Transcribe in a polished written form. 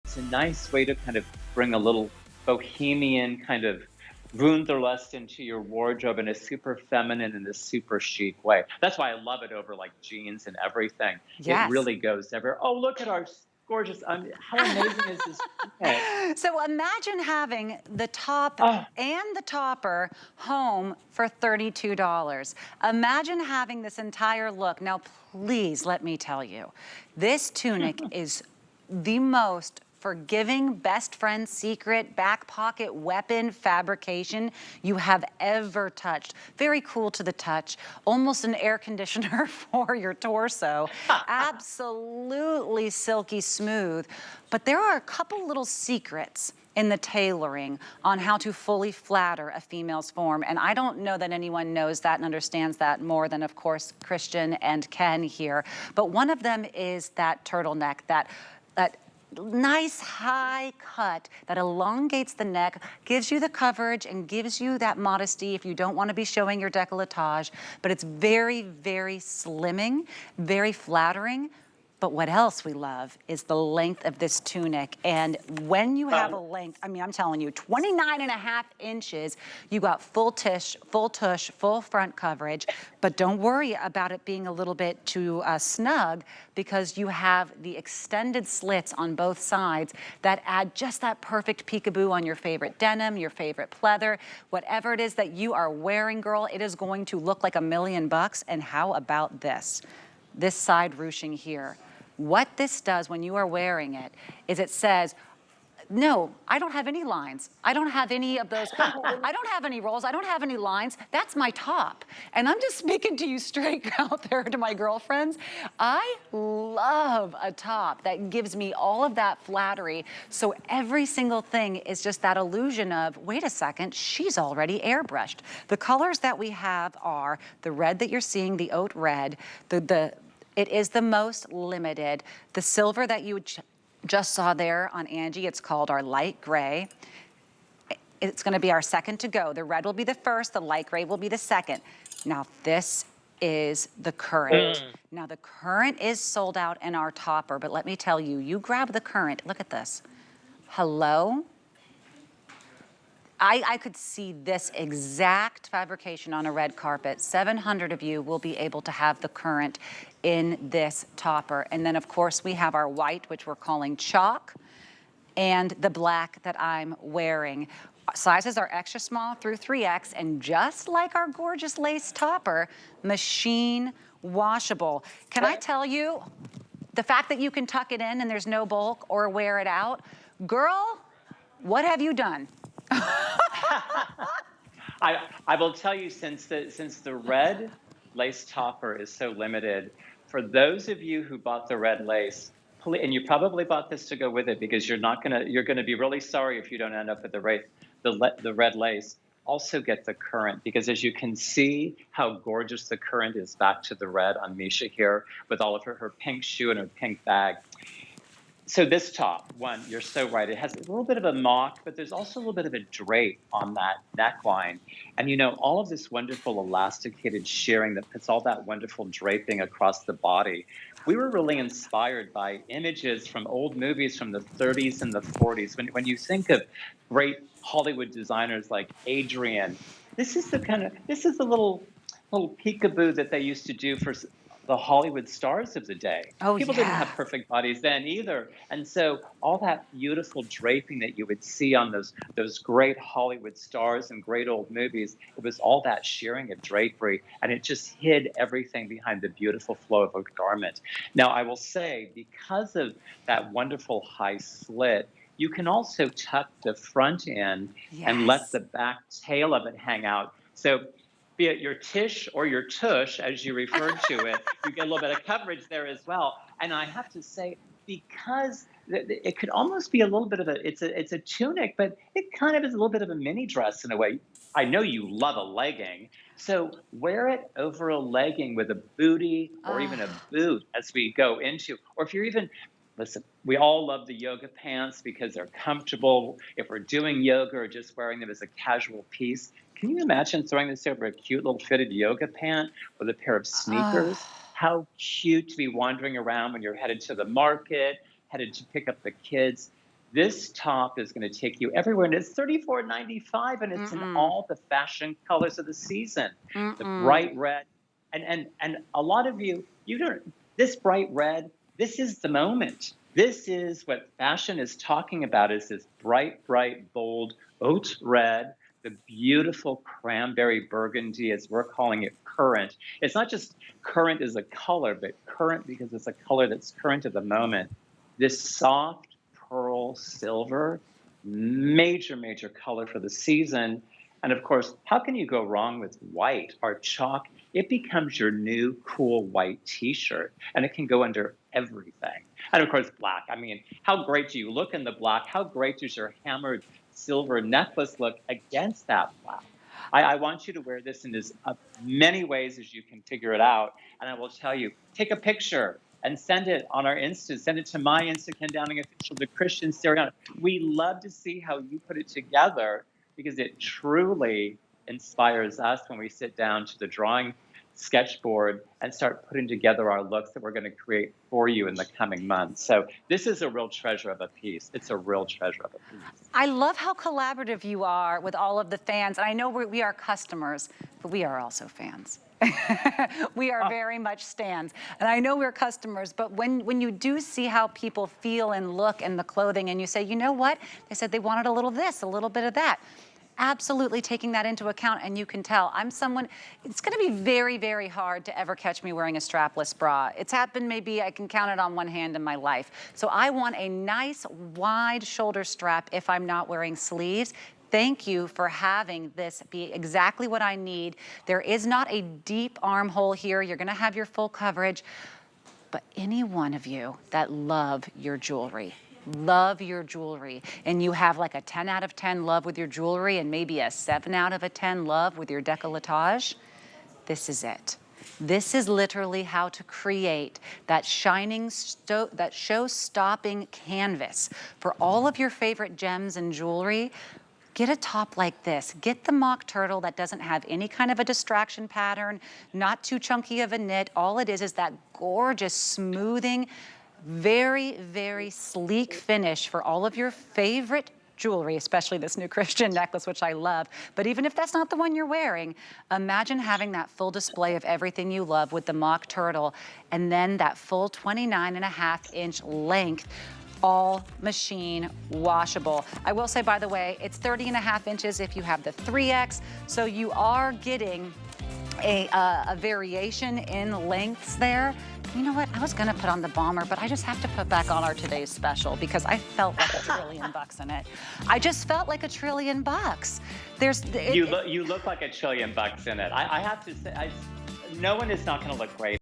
it's a nice way to kind of bring a little bohemian kind of Wunderlust into your wardrobe in a super feminine and a super chic way. That's why I love it over like jeans and everything. It Yes. really goes everywhere. Oh, look at our gorgeous, how amazing is this tunic? So imagine having the top Oh, and the topper home for $32. Imagine having this entire look. Now, please let me tell you, this tunic is the most forgiving best friend secret back pocket weapon fabrication you have ever touched. Very cool to the touch, almost an air conditioner for your torso. Absolutely silky smooth. But there are a couple little secrets in the tailoring on how to fully flatter a female's form. And I don't know that anyone knows that and understands that more than, of course, Christian and Ken here. But one of them is that turtleneck, that nice high cut that elongates the neck, gives you the coverage and gives you that modesty if you don't want to be showing your décolletage, but it's very, very slimming, very flattering. But what else we love is the length of this tunic. And when you have a oh, length, I mean, I'm telling you, 29.5 inches, you got full tush, full front coverage. But don't worry about it being a little bit too snug, because you have the extended slits on both sides that add just that perfect peekaboo on your favorite denim, your favorite pleather, whatever it is that you are wearing, girl, it is going to look like $1,000,000. And how about this? This side ruching here. What this does when you are wearing it is it says, no, I don't have any lines. I don't have any of those. I don't have any rolls. I don't have any lines. That's my top. And I'm just speaking to you straight out there to my girlfriends. I love a top that gives me all of that flattery. So every single thing is just that illusion of, wait a second, she's already airbrushed. The colors that we have are the red that you're seeing, the oat red, it is the most limited. The silver that you just saw there on Angie, it's called our light gray. It's gonna be our second to go. The red will be the first, the light gray will be the second. Now this is the current. mm, Now the current is sold out in our topper, but let me tell you, you grab the current, look at this. Hello? I could see this exact fabrication on a red carpet. 700 of you will be able to have the current in this topper. And then of course we have our white, which we're calling chalk, and the black that I'm wearing. Sizes are extra small through 3X, and just like our gorgeous lace topper, machine washable. Can I tell you, the fact that you can tuck it in and there's no bulk or wear it out, girl, what have you done? I will tell you, since the red lace topper is so limited, for those of you who bought the red lace, and you probably bought this to go with it because you're gonna be really sorry if you don't end up with the red lace. Also get the current, because as you can see how gorgeous the current is back to the red on Misha here with all of her pink shoe and her pink bag. So this top one, you're so right. It has a little bit of a mock, but there's also a little bit of a drape on that neckline. And all of this wonderful elasticated shirring that puts all that wonderful draping across the body. We were really inspired by images from old movies from the 30s and the 40s. When you think of great Hollywood designers like Adrian, this is the little peekaboo that they used to do for the Hollywood stars of the day. Oh People didn't have yeah. perfect bodies then either. And so all that beautiful draping that you would see on those great Hollywood stars and great old movies, it was all that shearing of drapery, and it just hid everything behind the beautiful flow of a garment. Now, I will say, because of that wonderful high slit, you can also tuck the front in and let Yes. the back tail of it hang out. So be it your tish or your tush, as you referred to it, you get a little bit of coverage there as well. And I have to say, because it could almost be a little bit of it's a tunic, but it kind of is a little bit of a mini dress in a way. I know you love a legging, so wear it over a legging with a bootie or even a Ah. boot as we go into, or if you're even, listen, we all love the yoga pants because they're comfortable. If we're doing yoga or just wearing them as a casual piece, can you imagine throwing this over a cute little fitted yoga pant with a pair of sneakers? Ah. How cute to be wandering around when you're headed to the market, headed to pick up the kids. This top is going to take you everywhere, and it's $34.95, and it's in all the fashion colors of the season. The bright red, and a lot of you don't. This bright red, this is the moment. This is what fashion is talking about: is this bright, bold oat red, the beautiful cranberry burgundy, as we're calling it, current. It's not just current as a color, but current because it's a color that's current at the moment. This soft pearl silver, major color for the season. And of course, how can you go wrong with white or chalk? It becomes your new cool white t-shirt, and it can go under everything. And of course, black. I mean, how great do you look in the black? How great does your hammered silver necklace look against that black? I want you to wear this in as many ways as you can figure it out. And I will tell you, take a picture and send it on our Insta. Send it to my Insta, Ken Downing Official, to Christian Siriano. We love to see how you put it together, because it truly inspires us when we sit down to the drawing sketchboard and start putting together our looks that we're going to create for you in the coming months. So this is a real treasure of a piece. It's a real treasure of a piece. I love how collaborative you are with all of the fans. And I know we are customers, but we are also fans. We are very much stans. And I know we're customers, but when you do see how people feel and look in the clothing, and you say, you know what? They said they wanted a little this, a little bit of that. Absolutely taking that into account, and you can tell. I'm someone, it's gonna be very hard to ever catch me wearing a strapless bra. It's happened, maybe I can count it on one hand in my life. So I want a nice wide shoulder strap if I'm not wearing sleeves. Thank you for having this be exactly what I need. There is not a deep armhole here. You're gonna have your full coverage, but any one of you that love your jewelry, and you have like a 10 out of 10 love with your jewelry and maybe a 7 out of 10 love with your décolletage, this is it. This is literally how to create that shining, that show-stopping canvas for all of your favorite gems and jewelry. Get a top like this. Get the mock turtle that doesn't have any kind of a distraction pattern, not too chunky of a knit. All it is that gorgeous smoothing, very sleek finish for all of your favorite jewelry, especially this new Christian necklace, which I love. But even if that's not the one you're wearing, imagine having that full display of everything you love with the mock turtle, and then that full 29.5-inch length, all machine washable. I will say, by the way, it's 30.5 inches if you have the 3X, so you are getting a variation in lengths there. You know what? I was gonna put on the bomber, but I just have to put back on our today's special because I felt like $1 trillion in it. I just felt like $1 trillion. You look like $1 trillion in it. I have to say, no one is not gonna look great